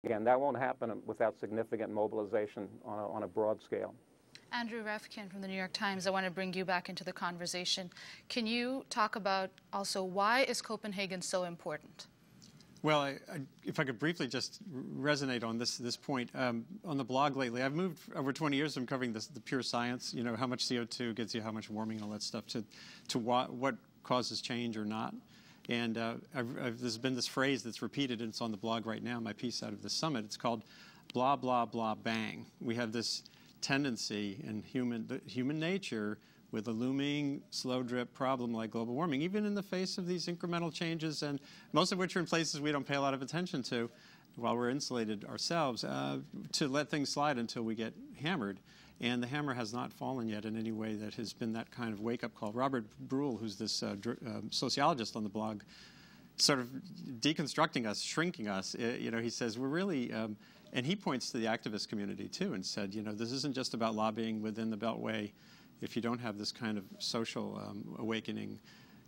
Again, that won't happen without significant mobilization on a broad scale. Andrew Revkin from the New York Times, I want to bring you back into the conversation. Can you talk about also why is Copenhagen so important? Well, if I could briefly just resonate on this point, on the blog lately, I've moved over 20 years from covering the pure science, you know, how much CO2 gets you, how much warming, all that stuff, to what causes change or not. And there's been this phrase that's repeated, and it's on the blog right now, my piece out of the summit. It's called blah, blah, blah, bang. We have this tendency in human nature with a looming slow drip problem like global warming, even in the face of these incremental changes, and most of which are in places we don't pay a lot of attention to while we're insulated ourselves, to let things slide until we get hammered. And the hammer has not fallen yet in any way that has been that kind of wake-up call. Robert Bruhl, who's this sociologist on the blog, sort of deconstructing us, shrinking us, you know, he says we're really, and he points to the activist community too and said, you know, this isn't just about lobbying within the Beltway. If you don't have this kind of social awakening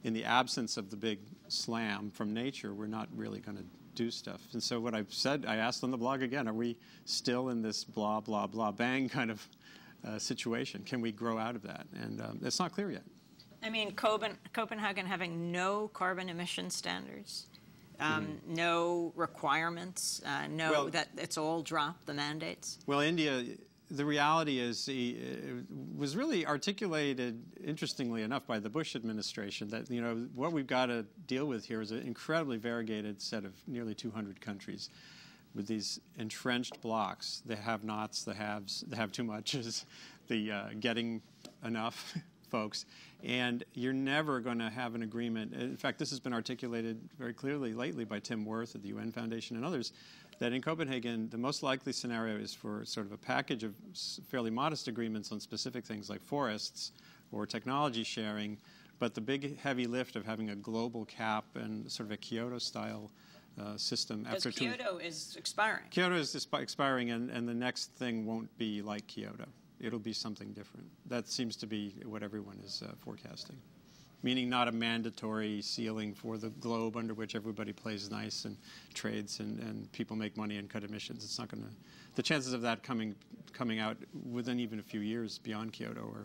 in the absence of the big slam from nature, we're not really going to do stuff. And so what I've said, I asked on the blog again, are we still in this blah, blah, blah, bang kind of situation? Can we grow out of that? And it's not clear yet. I mean, Copenhagen having no carbon emission standards, no requirements, that it's all dropped, the mandates. Well, India, the reality is, it was really articulated, interestingly enough, by the Bush administration that, you know, what we've got to deal with here is an incredibly variegated set of nearly 200 countries with these entrenched blocks, the have-nots, the haves, the have-too-muches, the getting enough folks, and you're never going to have an agreement. In fact, this has been articulated very clearly lately by Tim Wirth at the UN Foundation and others, that in Copenhagen, the most likely scenario is for sort of a package of fairly modest agreements on specific things like forests or technology sharing, but the big heavy lift of having a global cap and sort of a Kyoto-style system. Because Kyoto is expiring. Kyoto is expiring, and the next thing won't be like Kyoto. It'll be something different. That seems to be what everyone is forecasting. Meaning not a mandatory ceiling for the globe under which everybody plays nice and trades and people make money and cut emissions. It's not going to, the chances of that coming out within even a few years beyond Kyoto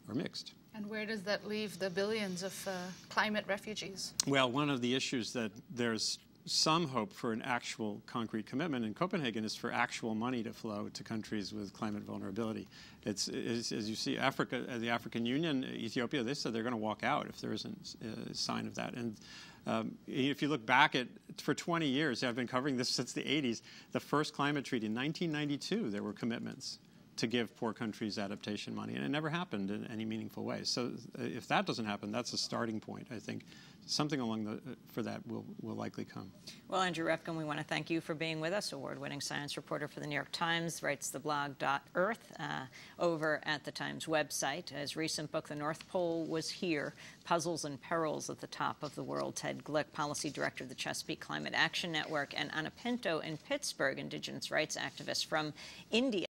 are mixed. And where does that leave the billions of climate refugees? Well, one of the issues that there's some hope for an actual concrete commitment in Copenhagen is for actual money to flow to countries with climate vulnerability. It's as you see, Africa, the African Union, Ethiopia, they said they're going to walk out if there isn't a sign of that. And if you look back at, for 20 years, I've been covering this since the 80s, the first climate treaty in 1992, there were commitments to give poor countries adaptation money, and it never happened in any meaningful way. So if that doesn't happen, that's a starting point, I think. Something along for that will likely come. Well, Andrew Revkin, we want to thank you for being with us, award-winning science reporter for the New York Times, writes the blog .earth over at the Times website. His recent book, The North Pole Was Here, Puzzles and Perils at the Top of the World. Ted Glick, policy director of the Chesapeake Climate Action Network, and Anna Pinto in Pittsburgh, indigenous rights activist from India.